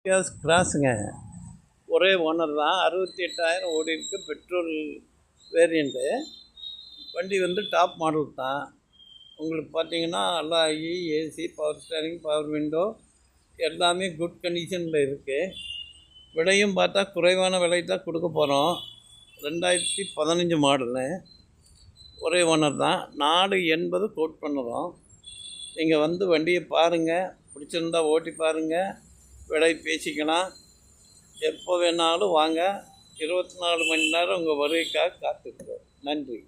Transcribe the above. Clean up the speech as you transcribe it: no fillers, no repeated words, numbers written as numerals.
கிராஸுங்க. ஒரே ஓனர் தான். 68,000 ஓடி இருக்கு. Petrol variant. வண்டி வந்து டாப் மாடல் தான். உங்களுக்கு பார்த்தீங்கன்னா நல்லா AC, power steering, power window எல்லாமே குட் கண்டிஷனில் இருக்குது. விலையும் பார்த்தா குறைவான விலை தான் கொடுக்க போகிறோம். 2015 மாடலு. ஒரே ஓனர் தான். 480 கோட் பண்ணுறோம். நீங்கள் வந்து வண்டியை பாருங்கள், பிடிச்சிருந்தா ஓட்டி பாருங்கள், விலை பேசிக்கலாம். எப்போ வேணாலும் வாங்க. 24 மணி நேரம் உங்கள் வருகைக்காக காத்துக்கிறோம். நன்றி.